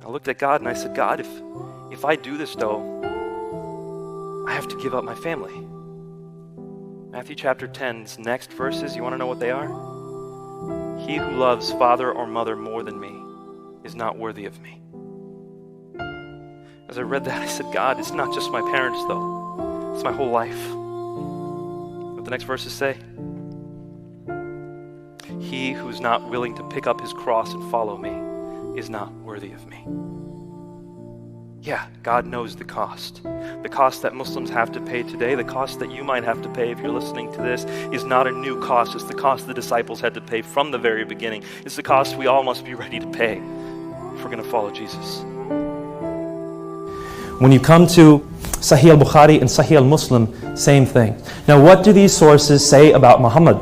I looked at God and I said, God, if I do this though, I have to give up my family. Matthew chapter 10's next verses, you want to know what they are? He who loves father or mother more than me is not worthy of me. As I read that, I said, God, it's not just my parents though. It's my whole life. What the next verses say? He who's not willing to pick up his cross and follow me is not worthy of me. Yeah, God knows the cost that Muslims have to pay today, the cost that you might have to pay if you're listening to this is not a new cost. It's the cost the disciples had to pay from the very beginning. It's the cost we all must be ready to pay if we're going to follow Jesus. When you come to Sahih al-Bukhari and Sahih al-Muslim, same thing. Now what do these sources say about Muhammad?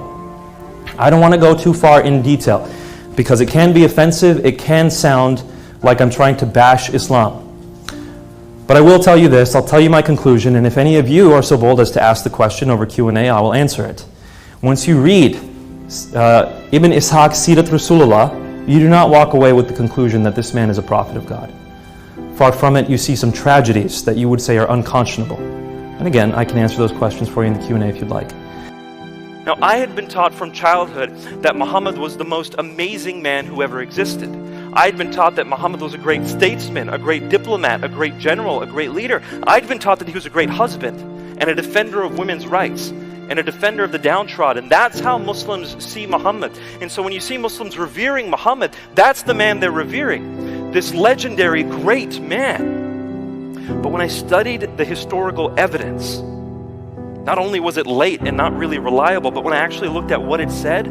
I don't want to go too far in detail because it can be offensive, it can sound like I'm trying to bash Islam. But I will tell you this, I'll tell you my conclusion, and if any of you are so bold as to ask the question over Q&A, I will answer it. Once you read Ibn Ishaq's Sirat Rasulullah, you do not walk away with the conclusion that this man is a prophet of God. Far from it, you see some tragedies that you would say are unconscionable. And again, I can answer those questions for you in the Q&A if you'd like. Now, I had been taught from childhood that Muhammad was the most amazing man who ever existed. I had been taught that Muhammad was a great statesman, a great diplomat, a great general, a great leader. I'd been taught that he was a great husband and a defender of women's rights and a defender of the downtrodden. That's how Muslims see Muhammad. And so when you see Muslims revering Muhammad, that's the man they're revering. This legendary great man. But when I studied the historical evidence, not only was it late and not really reliable, but when I actually looked at what it said,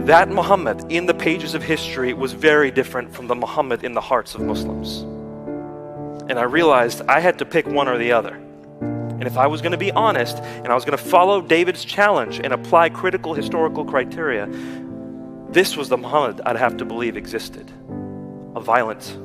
that Muhammad in the pages of history was very different from the Muhammad in the hearts of Muslims. And I realized I had to pick one or the other. And if I was going to be honest, and I was going to follow David's challenge and apply critical historical criteria, this was the Muhammad I'd have to believe existed. A violent,